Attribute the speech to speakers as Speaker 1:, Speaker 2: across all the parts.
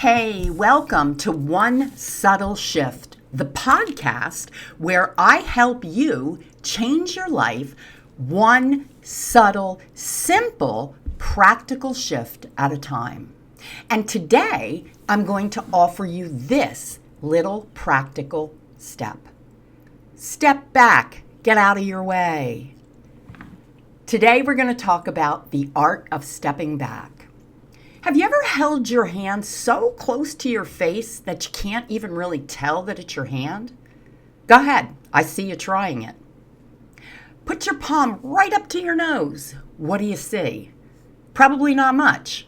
Speaker 1: Hey, welcome to One Subtle Shift, the podcast where I help you change your life one subtle, simple, practical shift at a time. And today, I'm going to offer you this little practical step. Step back, get out of your way. Today, we're going to talk about the art of stepping back. Have you ever held your hand so close to your face that you can't even really tell that it's your hand? Go ahead, I see you trying it. Put your palm right up to your nose. What do you see? Probably not much.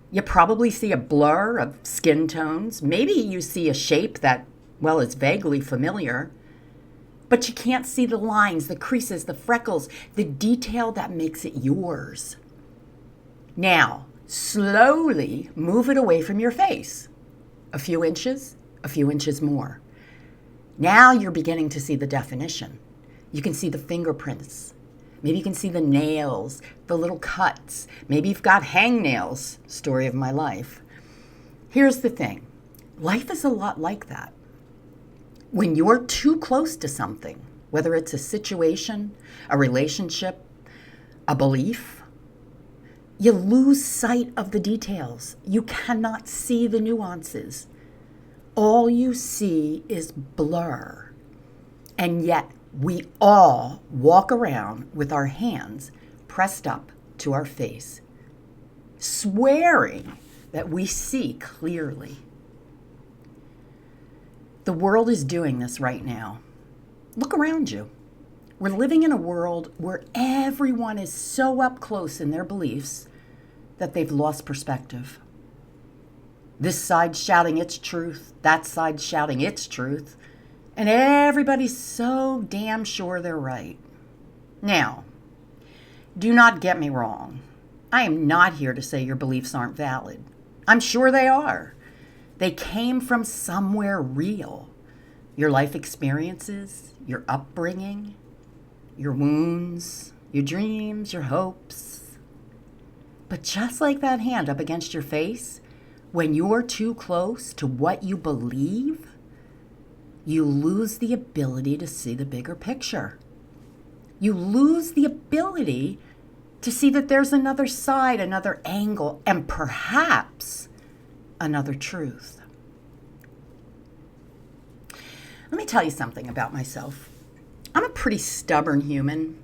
Speaker 1: You probably see a blur of skin tones. Maybe you see a shape that, well, is vaguely familiar. But you can't see the lines, the creases, the freckles, the detail that makes it yours. Now, slowly move it away from your face. A few inches more. Now you're beginning to see the definition. You can see the fingerprints. Maybe you can see the nails, the little cuts. Maybe you've got hangnails. Story of my life. Here's the thing. Life is a lot like that. When you're too close to something, whether it's a situation, a relationship, a belief, you lose sight of the details. You cannot see the nuances. All you see is blur. And yet we all walk around with our hands pressed up to our face, swearing that we see clearly. The world is doing this right now. Look around you. We're living in a world where everyone is so up close in their beliefs that they've lost perspective. This side's shouting its truth, that side's shouting its truth, and everybody's so damn sure they're right. Now, do not get me wrong. I am not here to say your beliefs aren't valid. I'm sure they are. They came from somewhere real. Your life experiences, your upbringing, your wounds, your dreams, your hopes. But just like that hand up against your face, when you're too close to what you believe, you lose the ability to see the bigger picture. You lose the ability to see that there's another side, another angle, and perhaps another truth. Let me tell you something about myself. I'm a pretty stubborn human.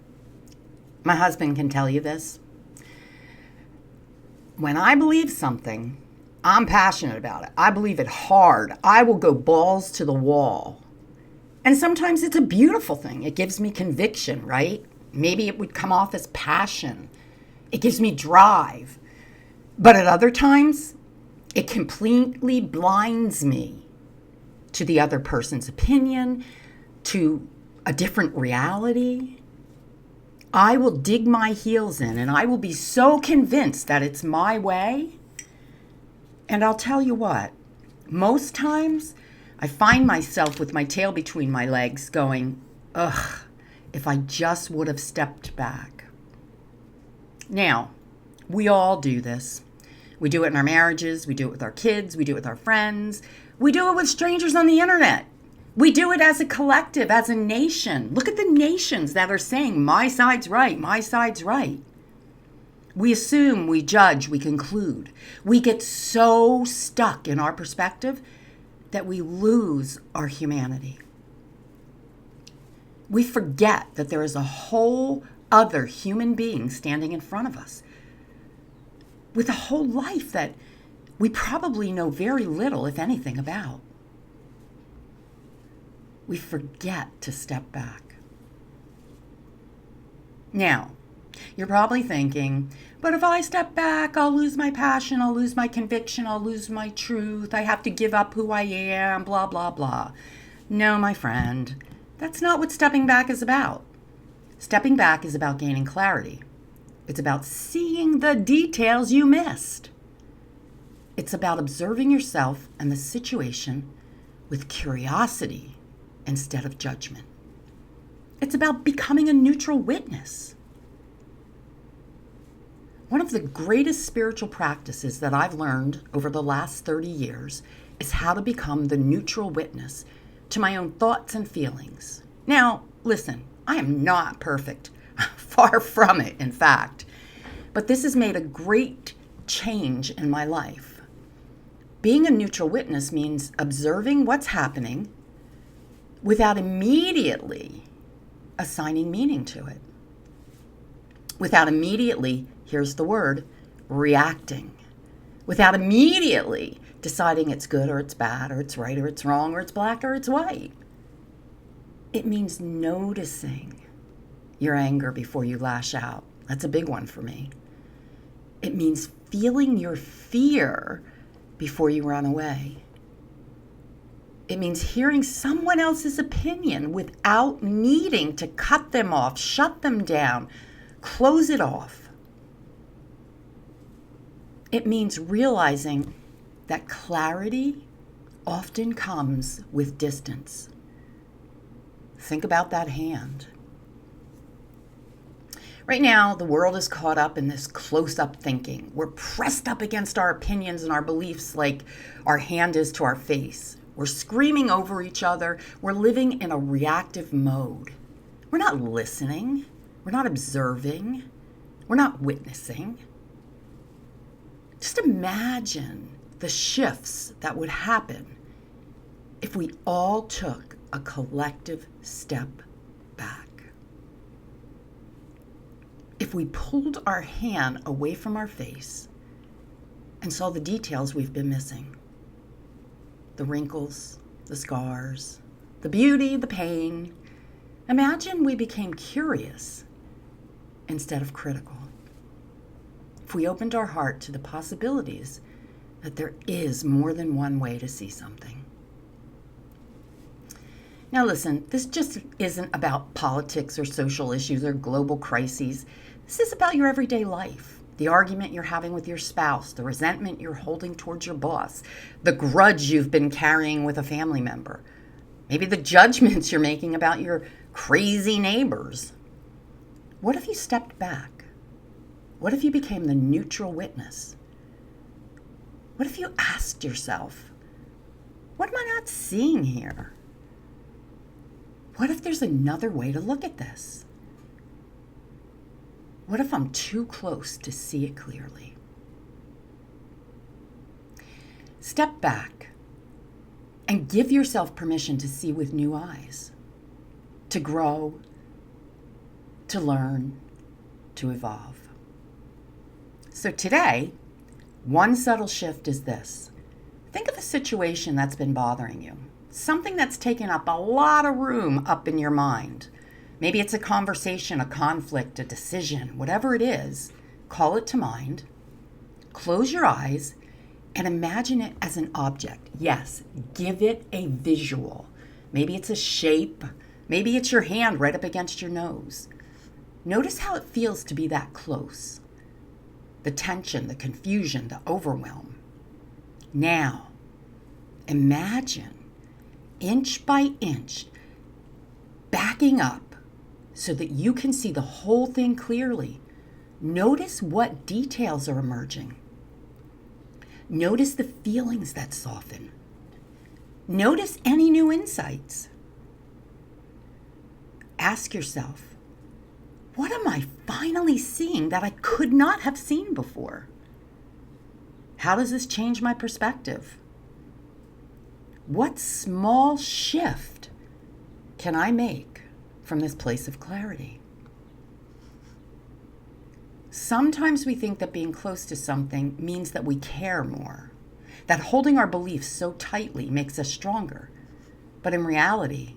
Speaker 1: My husband can tell you this. When I believe something, I'm passionate about it. I believe it hard. I will go balls to the wall. And sometimes it's a beautiful thing. It gives me conviction, right? Maybe it would come off as passion. It gives me drive. But at other times, it completely blinds me to the other person's opinion, to a different reality. I will dig my heels in and I will be so convinced that it's my way. And I'll tell you what, most times I find myself with my tail between my legs going, ugh, if I just would have stepped back. Now, we all do this. We do it in our marriages, we do it with our kids, we do it with our friends, we do it with strangers on the internet. We do it as a collective, as a nation. Look at the nations that are saying, my side's right, my side's right. We assume, we judge, we conclude. We get so stuck in our perspective that we lose our humanity. We forget that there is a whole other human being standing in front of us with a whole life that we probably know very little, if anything, about. We forget to step back. Now, you're probably thinking, but if I step back, I'll lose my passion, I'll lose my conviction, I'll lose my truth, I have to give up who I am, blah, blah, blah. No, my friend, that's not what stepping back is about. Stepping back is about gaining clarity. It's about seeing the details you missed. It's about observing yourself and the situation with curiosity instead of judgment. It's about becoming a neutral witness. One of the greatest spiritual practices that I've learned over the last 30 years is how to become the neutral witness to my own thoughts and feelings. Now, listen, I am not perfect. Far from it, in fact. But this has made a great change in my life. Being a neutral witness means observing what's happening without immediately assigning meaning to it. Without immediately, here's the word, reacting. Without immediately deciding it's good or it's bad or it's right or it's wrong or it's black or it's white. It means noticing your anger before you lash out. That's a big one for me. It means feeling your fear before you run away. It means hearing someone else's opinion without needing to cut them off, shut them down, close it off. It means realizing that clarity often comes with distance. Think about that hand. Right now, the world is caught up in this close-up thinking. We're pressed up against our opinions and our beliefs like our hand is to our face. We're screaming over each other. We're living in a reactive mode. We're not listening. We're not observing. We're not witnessing. Just imagine the shifts that would happen if we all took a collective step back. If we pulled our hand away from our face and saw the details we've been missing, the wrinkles, the scars, the beauty, the pain, imagine we became curious instead of critical. If we opened our heart to the possibilities that there is more than one way to see something. Now listen, this just isn't about politics or social issues or global crises. This is about your everyday life. The argument you're having with your spouse, the resentment you're holding towards your boss, the grudge you've been carrying with a family member, maybe the judgments you're making about your crazy neighbors. What if you stepped back? What if you became the neutral witness? What if you asked yourself, what am I not seeing here? What if there's another way to look at this? What if I'm too close to see it clearly? Step back and give yourself permission to see with new eyes, to grow, to learn, to evolve. So today, one subtle shift is this. Think of a situation that's been bothering you, something that's taken up a lot of room up in your mind. Maybe it's a conversation, a conflict, a decision, whatever it is, call it to mind, close your eyes, and imagine it as an object. Yes, give it a visual. Maybe it's a shape. Maybe it's your hand right up against your nose. Notice how it feels to be that close. The tension, the confusion, the overwhelm. Now, imagine, inch by inch, backing up so that you can see the whole thing clearly. Notice what details are emerging. Notice the feelings that soften. Notice any new insights. Ask yourself, what am I finally seeing that I could not have seen before? How does this change my perspective? What small shift can I make from this place of clarity? Sometimes we think that being close to something means that we care more, that holding our beliefs so tightly makes us stronger. But in reality,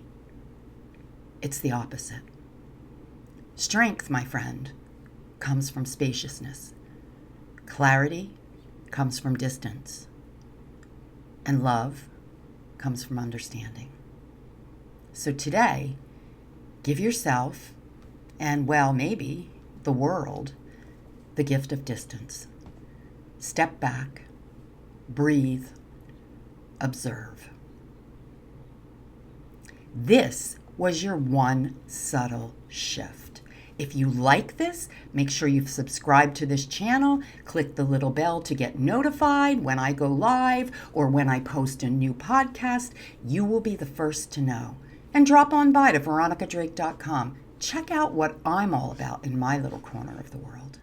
Speaker 1: it's the opposite. Strength, my friend, comes from spaciousness. Clarity comes from distance. And love comes from understanding. So today, give yourself, and well, maybe the world, the gift of distance. Step back, breathe, observe. This was your one subtle shift. If you like this, make sure you've subscribed to this channel, click the little bell to get notified when I go live or when I post a new podcast. You will be the first to know. And drop on by to veronicadrake.com. Check out what I'm all about in my little corner of the world.